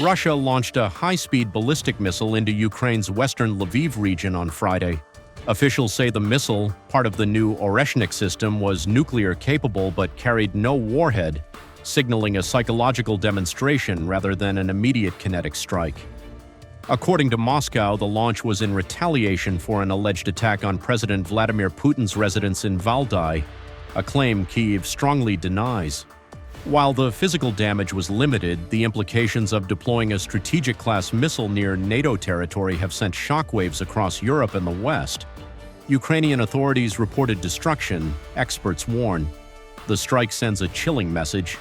Russia launched a high-speed ballistic missile into Ukraine's western Lviv region on Friday. Officials say the missile, part of the new Oreshnik system, was nuclear-capable but carried no warhead, signaling a psychological demonstration rather than an immediate kinetic strike. According to Moscow, the launch was in retaliation for an alleged attack on President Vladimir Putin's residence in Valdai, a claim Kyiv strongly denies. While the physical damage was limited, the implications of deploying a strategic-class missile near NATO territory have sent shockwaves across Europe and the West. Ukrainian authorities reported destruction, experts warn. The strike sends a chilling message.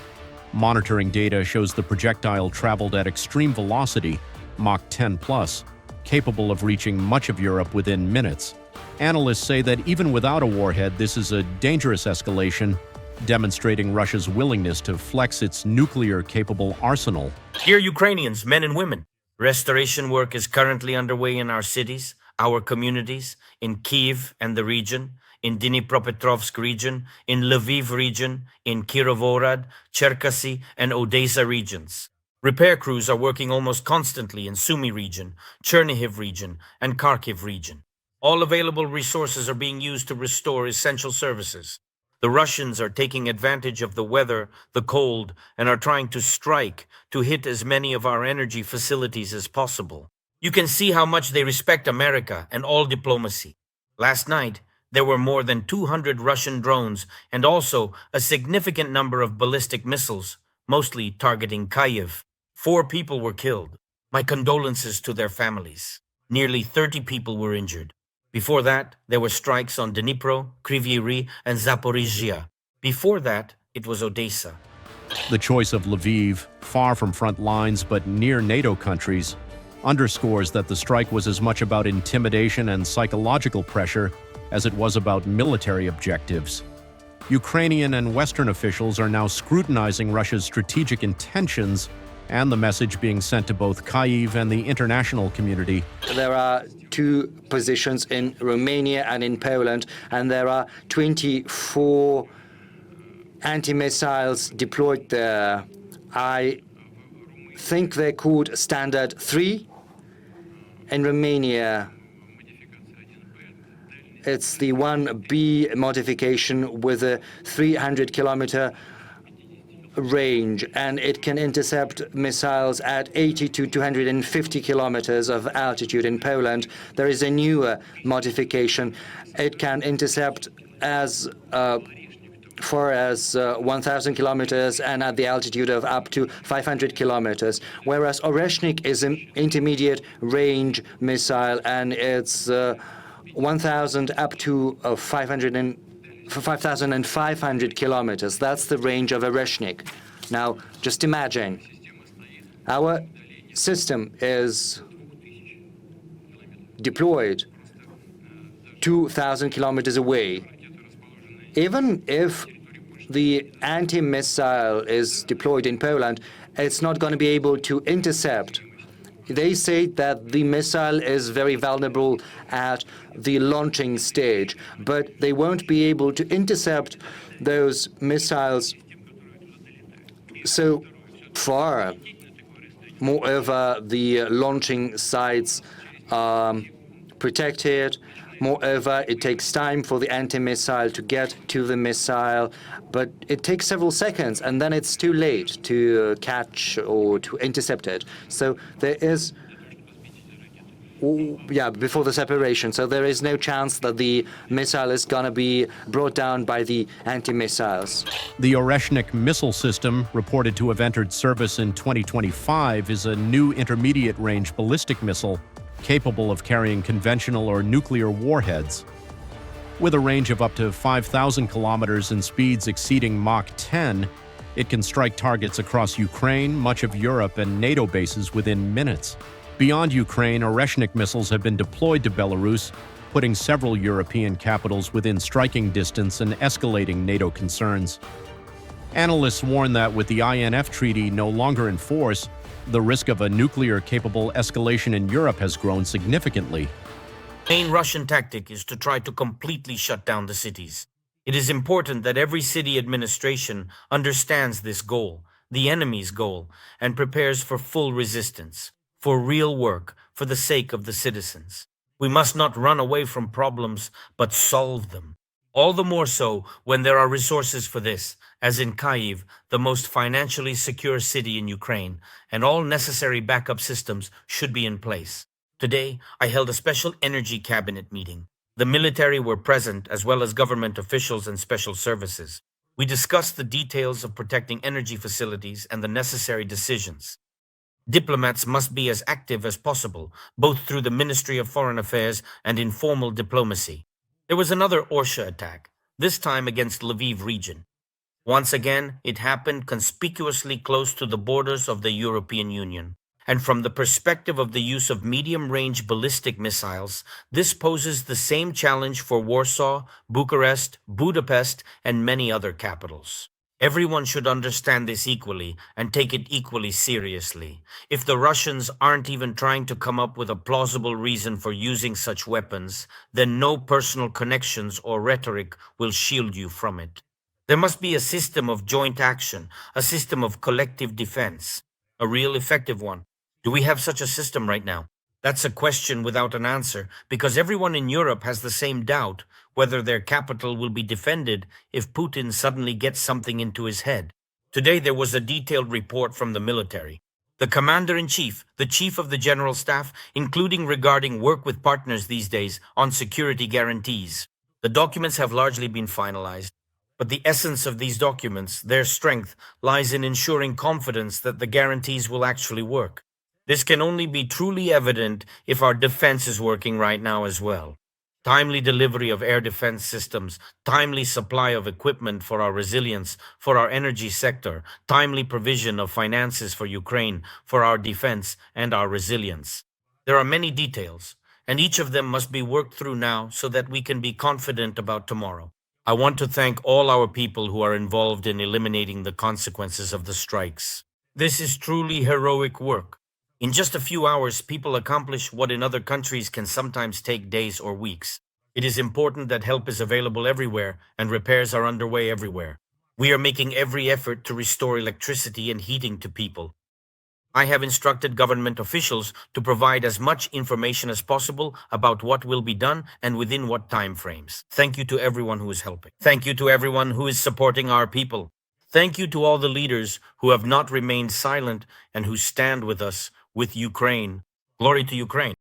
Monitoring data shows the projectile traveled at extreme velocity, Mach 10+, capable of reaching much of Europe within minutes. Analysts say that even without a warhead, this is a dangerous escalation, demonstrating Russia's willingness to flex its nuclear-capable arsenal. Dear Ukrainians, men and women, restoration work is currently underway in our cities, our communities, in Kyiv and the region, in Dnipropetrovsk region, in Lviv region, in Kirovorad, Cherkasy, and Odessa regions. Repair crews are working almost constantly in Sumy region, Chernihiv region, and Kharkiv region. All available resources are being used to restore essential services. The Russians are taking advantage of the weather, the cold, and are trying to strike to hit as many of our energy facilities as possible. You can see how much they respect America and all diplomacy. Last night, there were more than 200 Russian drones and also a significant number of ballistic missiles, mostly targeting Kyiv. 4 people were killed. My condolences to their families. Nearly 30 people were injured. Before that, there were strikes on Dnipro, Kryvyi Rih, and Zaporizhia. Before that, it was Odessa. The choice of Lviv, far from front lines but near NATO countries, underscores that the strike was as much about intimidation and psychological pressure as it was about military objectives. Ukrainian and Western officials are now scrutinizing Russia's strategic intentions and the message being sent to both Kyiv and the international community. There are 2 positions in Romania and in Poland, and there are 24 anti-missiles deployed there. I think they're called Standard 3. In Romania, it's the 1B modification with a 300-kilometer range, and it can intercept missiles at 80 to 250 kilometers of altitude. In Poland, there is a newer modification. It can intercept as far as 1,000 kilometers and at the altitude of up to 500 kilometers, whereas Oreshnik is an intermediate range missile, and it's 1,000 up to 5,500 kilometers. That's the range of Oreshnik. Now, just imagine, our system is deployed 2,000 kilometers away. Even if the anti-missile is deployed in Poland, it's not going to be able to intercept. They say that the missile is very vulnerable at the launching stage, but they won't be able to intercept those missiles so far. Moreover, the launching sites are protected. Moreover, it takes time for the anti-missile to get to the missile, but it takes several seconds, and then it's too late to catch or to intercept it. So there is, before the separation, so there is no chance that the missile is going to be brought down by the anti-missiles. The Oreshnik missile system, reported to have entered service in 2025, is a new intermediate-range ballistic missile capable of carrying conventional or nuclear warheads. With a range of up to 5,000 kilometers and speeds exceeding Mach 10, it can strike targets across Ukraine, much of Europe, and NATO bases within minutes. Beyond Ukraine, Oreshnik missiles have been deployed to Belarus, putting several European capitals within striking distance and escalating NATO concerns. Analysts warn that with the INF treaty no longer in force, the risk of a nuclear-capable escalation in Europe has grown significantly. The main Russian tactic is to try to completely shut down the cities. It is important that every city administration understands this goal. the enemy's goal, and prepares for full resistance, for real work, for the sake of the citizens. We must not run away from problems, but solve them. All the more so when there are resources for this, as in Kyiv, the most financially secure city in Ukraine, and all necessary backup systems should be in place. Today, I held a special energy cabinet meeting. The military were present, as well as government officials and special services. We discussed the details of protecting energy facilities and the necessary decisions. Diplomats must be as active as possible, both through the Ministry of Foreign Affairs and informal diplomacy. There was another Orsha attack, this time against Lviv region. Once again, it happened conspicuously close to the borders of the European Union. And from the perspective of the use of medium-range ballistic missiles, this poses the same challenge for Warsaw, Bucharest, Budapest, and many other capitals. Everyone should understand this equally and take it equally seriously. If the Russians aren't even trying to come up with a plausible reason for using such weapons, then no personal connections or rhetoric will shield you from it. There must be a system of joint action, a system of collective defense, a real effective one. Do we have such a system right now? That's a question without an answer, because everyone in Europe has the same doubt whether their capital will be defended if Putin suddenly gets something into his head. Today there was a detailed report from the military. The commander-in-chief, the chief of the general staff, including regarding work with partners these days on security guarantees. The documents have largely been finalized, but the essence of these documents, their strength, lies in ensuring confidence that the guarantees will actually work. This can only be truly evident if our defense is working right now as well. Timely delivery of air defense systems, timely supply of equipment for our resilience, for our energy sector, timely provision of finances for Ukraine, for our defense and our resilience. There are many details, and each of them must be worked through now so that we can be confident about tomorrow. I want to thank all our people who are involved in eliminating the consequences of the strikes. This is truly heroic work. In just a few hours, people accomplish what in other countries can sometimes take days or weeks. It is important that help is available everywhere and repairs are underway everywhere. We are making every effort to restore electricity and heating to people. I have instructed government officials to provide as much information as possible about what will be done and within what time frames. Thank you to everyone who is helping. Thank you to everyone who is supporting our people. Thank you to all the leaders who have not remained silent and who stand with us, with Ukraine. Glory to Ukraine.